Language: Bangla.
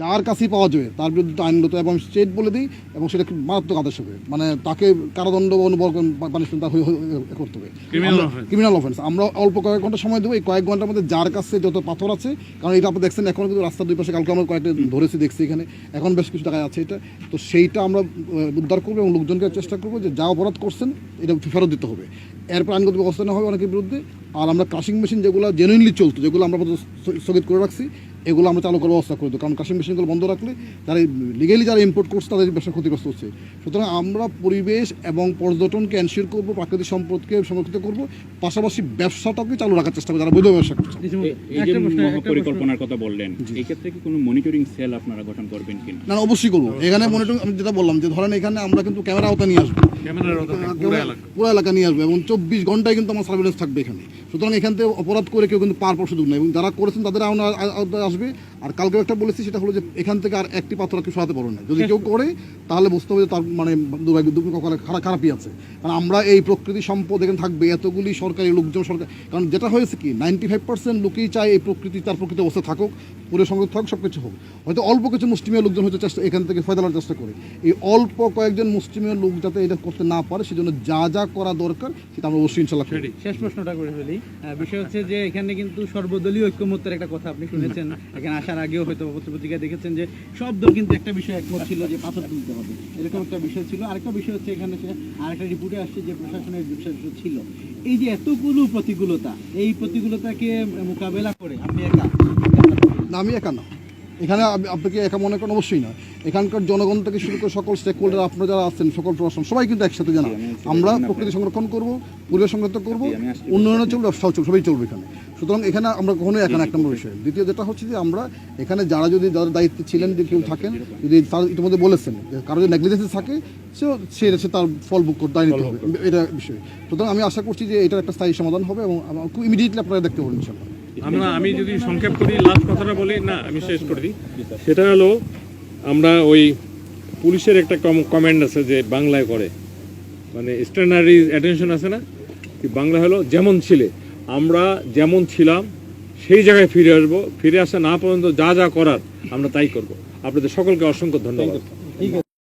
যার কাছেই পাওয়া যাবে তার বিরুদ্ধে আইনগত এবং স্টেট বলে দিই, এবং সেটা খুব মারাত্মক আদেশ হবে, মানে তাকে কারাদণ্ড বা অনুভব পানিশমেন্ট করতে হবে, ক্রিমিনাল অফেন্স। আমরা অল্প কয়েক ঘন্টা সময় দেবো, এই কয়েক ঘন্টার মধ্যে যার কাছে যত পাথর আছে, কারণ এটা আপনি দেখছেন এখন কিন্তু রাস্তার দুই পাশে, কালকে আমরা কয়েকটা ধরেছি দেখছি এখানে, এখন বেশ কিছু টাকা আছে এটা, তো সেইটা আমরা উদ্ধার করবো এবং লোকজনকে চেষ্টা করবো যে যা অপরাধ করছেন এটা ফেরত দিতে হবে, এরপর আইনগত ব্যবস্থা নেওয়া হবে অনেকের বিরুদ্ধে। আর আমরা ক্রাশিং মেশিন যেগুলো জেনুইনলি চলতো, যেগুলো আমরা স্থগিত করে রাখছি, এগুলো আমরা চালু করার ব্যবস্থা করে দেবো, কারণ ক্রাশিং মেশিনগুলো বন্ধ রাখলে যারা লিগেলি যারা ইম্পোর্ট করছে তাদের বেশি ক্ষতিগ্রস্ত হচ্ছে। সুতরাং আমরা পরিবেশ এবং পর্যটনকে এনশিওর করবো, প্রাকৃতিক সম্পদকে সংরক্ষিত করবো, পাশাপাশি ব্যবসাটাকে চালু রাখার চেষ্টা করবো যারা বৈধ ব্যবসা করছে। এই যে মহাপরিকল্পনার কথা বললেন, এই ক্ষেত্রে কি কোনো মনিটরিং সেল আপনারা গঠন করবেন কিনা? না, অবশ্যই করবো। এখানে মনিটরিং, আমি যেটা বললাম যে ধরেন এখানে আমরা কিন্তু ক্যামেরা আওতা নিয়ে আসবো, পুরো এলাকা নিয়ে আসবো, এবং 24 ঘন্টায় কিন্তু আমার সার্ভিলেন্স থাকবে এখানে। সুতরাং এখান থেকে অপরাধ করে কেউ কিন্তু পার পাওয়ার সুযোগ নেই, এবং যারা করেছেন তাদের আওতায় আসবে। আর কালকে একটা বলেছি, সেটা হলো যে এখান থেকে আর একটি পাথর কেউ সরাতে পারবে না, যদি কেউ করে তাহলে বুঝতে হবে যে তার মানে খারাপই আছে। কারণ আমরা এই প্রকৃতি সম্পদ এখানে থাকবে, এতগুলি সরকারি লোকজন, সরকার, কারণ যেটা হয়েছে কি 95% লোকেই চায় এই প্রকৃতি তার প্রকৃতি অবস্থা থাকুক, পুরো সংরক্ষণ থাকুক, সব কিছু হোক। হয়তো অল্প কিছু মুসলিমীয় লোকজন হয়তো চেষ্টা এখান থেকে ফয়দালার চেষ্টা করে, এই অল্প কয়েকজন মুসলিমীয় লোক যাতে এটা করতে না পারে, সেজন্য যা যা করা দরকার সেটা আমরা অবশ্যই ইনশাল্লাহ করি। শেষ প্রশ্নটা করে ফেলি, বিষয় হচ্ছে যে এখানে কিন্তু সর্বদলীয় ঐক্যমত্যের একটা কথা আপনি শুনেছেন, এখানে আসার আগেও হয়তো পত্রিকায় দেখেছেন যে সব দল কিন্তু একটা বিষয় একমত ছিল যে পাথর তুলতে হবে, এরকম একটা বিষয় ছিল। আরেকটা বিষয় হচ্ছে এখানে আরেকটা রিপোর্টে আসছে যে প্রশাসনের বিষয় ছিল। এই যে এতগুলো প্রতিকূলতা, এই প্রতিকূলতাকে মোকাবেলা করে আপনি একা? না, আমি একা না, এখানে আপনাকে একা মনে করেন অবশ্যই না, এখানকার জনগণ থেকে শুরু করে সকল স্টেক হোল্ডার, আপনারা যারা আছেন, সকল প্রশাসন, সবাই কিন্তু একসাথে জানা আমরা প্রকৃতি সংরক্ষণ করবো, পরিবেশ সংরক্ষণ করবো, উন্নয়নে চলবে, ব্যবসাও চলবে, সবাই চলবে এখানে। সুতরাং এখানে আমরা কখনোই এখানে এক নম্বর বিষয়। দ্বিতীয় যেটা হচ্ছে যে আমরা এখানে যারা দায়িত্বে ছিলেন, যে কেউ থাকেন, যদি তার ইতিমধ্যে বলেছেন কারো যদি নেগলিজেন্স থাকে, সে তার ফল ভোগ করতে নিতে হবে, এটা বিষয়। সুতরাং আমি আশা করছি যে এটার একটা স্থায়ী সমাধান হবে, এবং খুব ইমিডিয়েটলি আপনারা দেখতে পাবেন ইনশাআল্লাহ। আমি যদি সংক্ষেপ করি, লাস্ট কথাটা বলি, না আমি শেষ করে দিই, সেটা হলো আমরা ওই পুলিশের একটা কমেন্ট আছে যে বাংলায় করে, মানে স্ট্যান্ডার্ড অ্যাটেনশন আছে না, বাংলা হলো যেমন ছিলে, আমরা যেমন ছিলাম সেই জায়গায় ফিরে আসবো, ফিরে আসা না পর্যন্ত যা যা করার আমরা তাই করব। আপনাদের সকলকে অসংখ্য ধন্যবাদ।